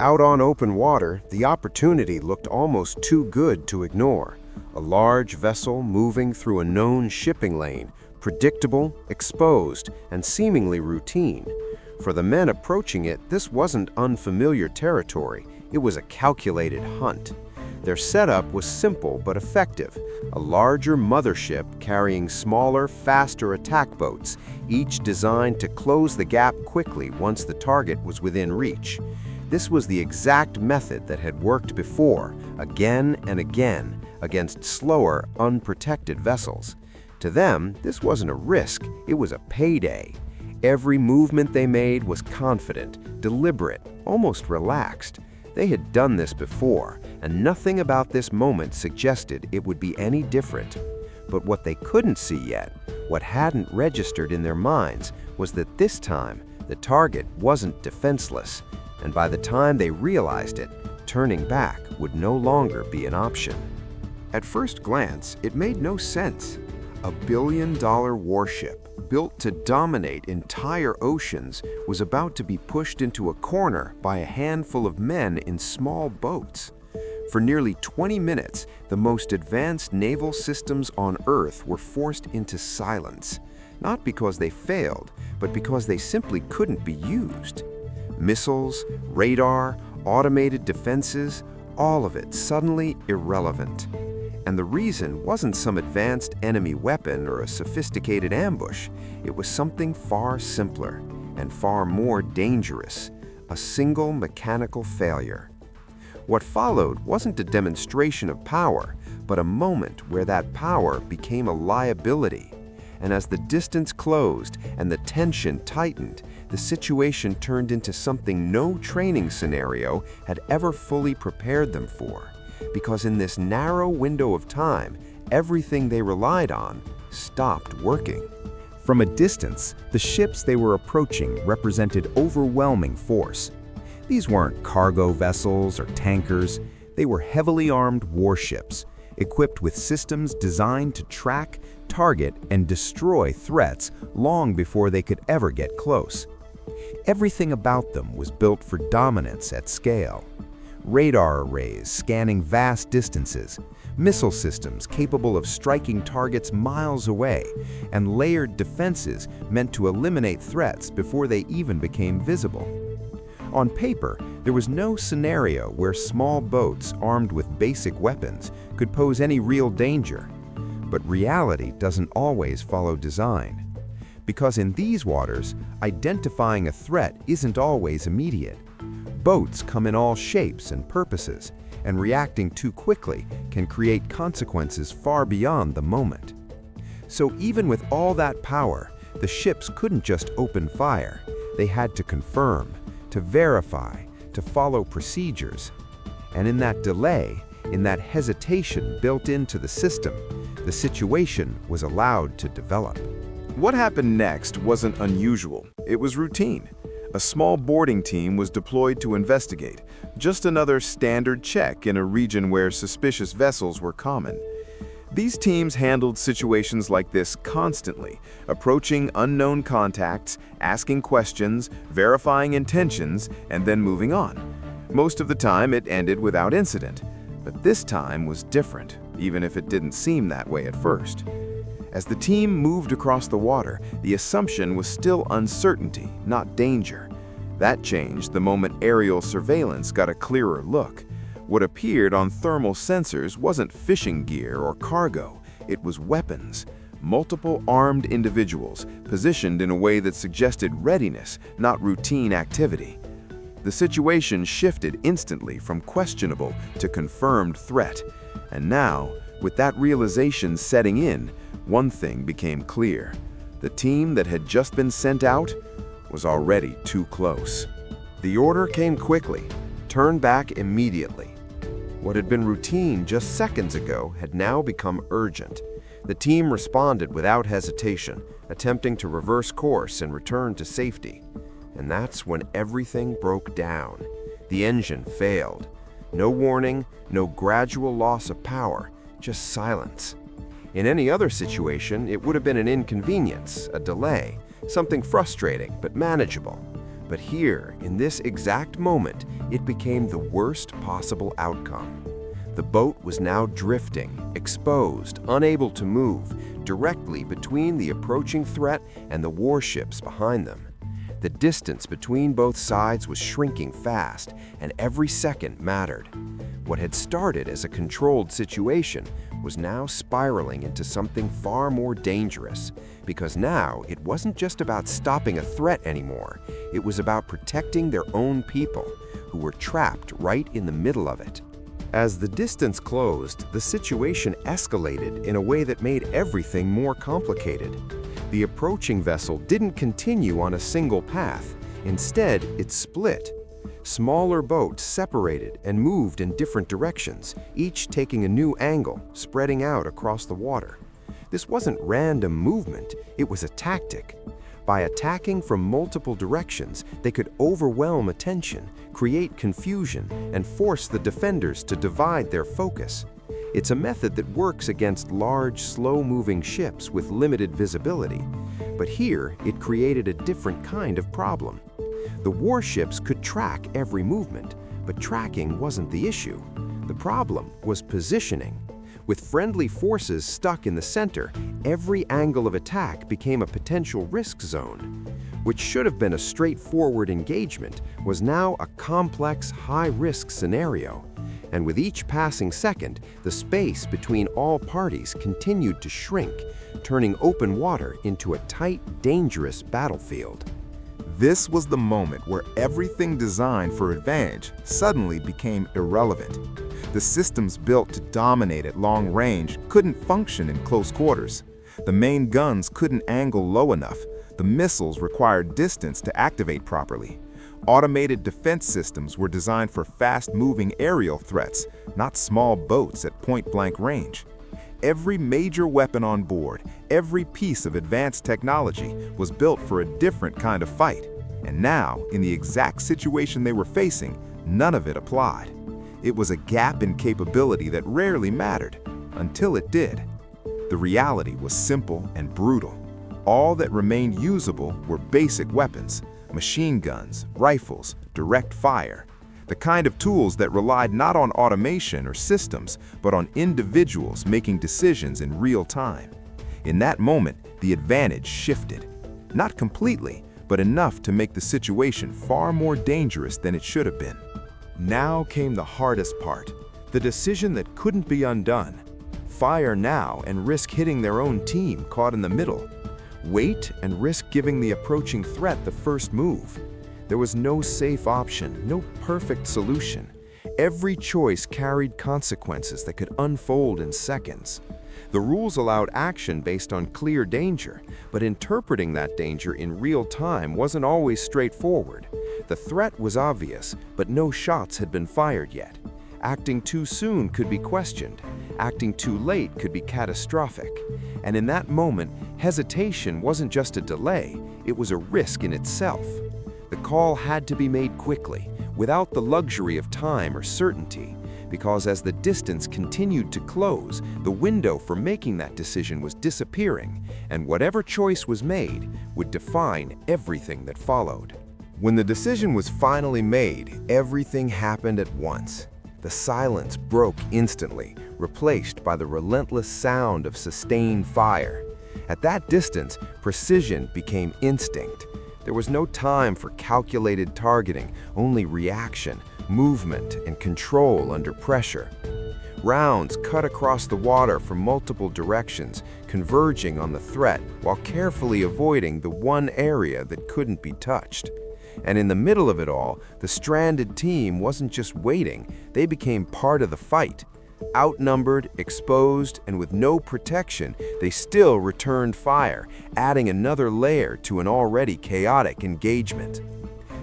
Out on open water, the opportunity looked almost too good to ignore. A large vessel moving through a known shipping lane, predictable, exposed, and seemingly routine. For the men approaching it, this wasn't unfamiliar territory. It was a calculated hunt. Their setup was simple but effective. A larger mothership carrying smaller, faster attack boats, each designed to close the gap quickly once the target was within reach. This was the exact method that had worked before, again and again, against slower, unprotected vessels. To them, this wasn't a risk, it was a payday. Every movement they made was confident, deliberate, almost relaxed. They had done this before, and nothing about this moment suggested it would be any different. But what they couldn't see yet, what hadn't registered in their minds, was that this time, the target wasn't defenseless. And by the time they realized it, turning back would no longer be an option. At first glance, it made no sense. A billion-dollar warship, built to dominate entire oceans, was about to be pushed into a corner by a handful of men in small boats. For nearly 20 minutes, the most advanced naval systems on Earth were forced into silence, not because they failed, but because they simply couldn't be used. Missiles, radar, automated defenses, all of it suddenly irrelevant. And the reason wasn't some advanced enemy weapon or a sophisticated ambush. It was something far simpler and far more dangerous, a single mechanical failure. What followed wasn't a demonstration of power, but a moment where that power became a liability. And as the distance closed and the tension tightened, the situation turned into something no training scenario had ever fully prepared them for. Because in this narrow window of time, everything they relied on stopped working. From a distance, the ships they were approaching represented overwhelming force. These weren't cargo vessels or tankers. They were heavily armed warships, equipped with systems designed to track, target, and destroy threats long before they could ever get close. Everything about them was built for dominance at scale. Radar arrays scanning vast distances, missile systems capable of striking targets miles away, and layered defenses meant to eliminate threats before they even became visible. On paper, there was no scenario where small boats armed with basic weapons could pose any real danger. But reality doesn't always follow design. Because in these waters, identifying a threat isn't always immediate. Boats come in all shapes and purposes, and reacting too quickly can create consequences far beyond the moment. So even with all that power, the ships couldn't just open fire. They had to confirm, to verify, to follow procedures. And in that delay, in that hesitation built into the system, the situation was allowed to develop. What happened next wasn't unusual. It was routine. A small boarding team was deployed to investigate, just another standard check in a region where suspicious vessels were common. These teams handled situations like this constantly, approaching unknown contacts, asking questions, verifying intentions, and then moving on. Most of the time, it ended without incident. But this time was different, even if it didn't seem that way at first. As the team moved across the water, the assumption was still uncertainty, not danger. That changed the moment aerial surveillance got a clearer look. What appeared on thermal sensors wasn't fishing gear or cargo, it was weapons. Multiple armed individuals, positioned in a way that suggested readiness, not routine activity. The situation shifted instantly from questionable to confirmed threat. And now, with that realization setting in, one thing became clear. The team that had just been sent out was already too close. The order came quickly. Turn back immediately. What had been routine just seconds ago had now become urgent. The team responded without hesitation, attempting to reverse course and return to safety. And that's when everything broke down. The engine failed. No warning, no gradual loss of power, just silence. In any other situation, it would have been an inconvenience, a delay, something frustrating but manageable. But here, in this exact moment, it became the worst possible outcome. The boat was now drifting, exposed, unable to move, directly between the approaching threat and the warships behind them. The distance between both sides was shrinking fast, and every second mattered. What had started as a controlled situation was now spiraling into something far more dangerous, because now it wasn't just about stopping a threat anymore. It was about protecting their own people, who were trapped right in the middle of it. As the distance closed, the situation escalated in a way that made everything more complicated. The approaching vessel didn't continue on a single path. Instead, it split. Smaller boats separated and moved in different directions, each taking a new angle, spreading out across the water. This wasn't random movement, it was a tactic. By attacking from multiple directions, they could overwhelm attention, create confusion, and force the defenders to divide their focus. It's a method that works against large, slow-moving ships with limited visibility. But here, it created a different kind of problem. The warships could track every movement, but tracking wasn't the issue. The problem was positioning. With friendly forces stuck in the center, every angle of attack became a potential risk zone. Which should have been a straightforward engagement was now a complex, high-risk scenario. And with each passing second, the space between all parties continued to shrink, turning open water into a tight, dangerous battlefield. This was the moment where everything designed for advantage suddenly became irrelevant. The systems built to dominate at long range couldn't function in close quarters. The main guns couldn't angle low enough. The missiles required distance to activate properly. Automated defense systems were designed for fast-moving aerial threats, not small boats at point-blank range. Every major weapon on board, every piece of advanced technology was built for a different kind of fight. And now, in the exact situation they were facing, none of it applied. It was a gap in capability that rarely mattered, until it did. The reality was simple and brutal. All that remained usable were basic weapons, machine guns, rifles, direct fire, the kind of tools that relied not on automation or systems, but on individuals making decisions in real time. In that moment, the advantage shifted. Not completely, but enough to make the situation far more dangerous than it should have been. Now came the hardest part, the decision that couldn't be undone. Fire now and risk hitting their own team caught in the middle. Wait and risk giving the approaching threat the first move. There was no safe option, no perfect solution. Every choice carried consequences that could unfold in seconds. The rules allowed action based on clear danger, but interpreting that danger in real time wasn't always straightforward. The threat was obvious, but no shots had been fired yet. Acting too soon could be questioned. Acting too late could be catastrophic. And in that moment, hesitation wasn't just a delay, it was a risk in itself. The call had to be made quickly, without the luxury of time or certainty, because as the distance continued to close, the window for making that decision was disappearing, and whatever choice was made would define everything that followed. When the decision was finally made, everything happened at once. The silence broke instantly, replaced by the relentless sound of sustained fire. At that distance, precision became instinct. There was no time for calculated targeting, only reaction, movement, and control under pressure. Rounds cut across the water from multiple directions, converging on the threat while carefully avoiding the one area that couldn't be touched. And in the middle of it all, the stranded team wasn't just waiting, they became part of the fight. Outnumbered, exposed, and with no protection, they still returned fire, adding another layer to an already chaotic engagement.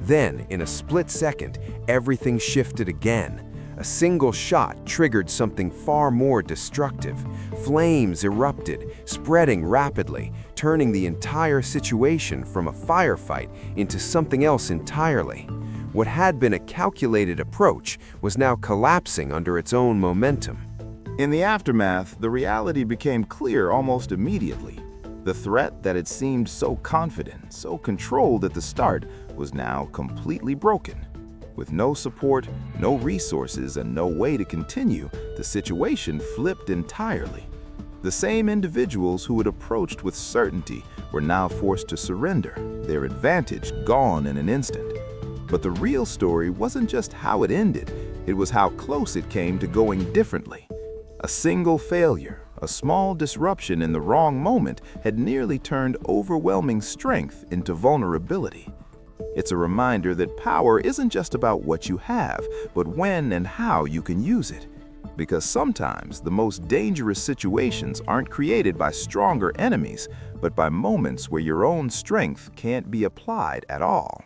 Then, in a split second, everything shifted again. A single shot triggered something far more destructive. Flames erupted, spreading rapidly, turning the entire situation from a firefight into something else entirely. What had been a calculated approach was now collapsing under its own momentum. In the aftermath, the reality became clear almost immediately. The threat that had seemed so confident, so controlled at the start, was now completely broken. With no support, no resources, and no way to continue, the situation flipped entirely. The same individuals who had approached with certainty were now forced to surrender, their advantage gone in an instant. But the real story wasn't just how it ended, it was how close it came to going differently. A single failure, a small disruption in the wrong moment had nearly turned overwhelming strength into vulnerability. It's a reminder that power isn't just about what you have, but when and how you can use it. Because sometimes the most dangerous situations aren't created by stronger enemies, but by moments where your own strength can't be applied at all.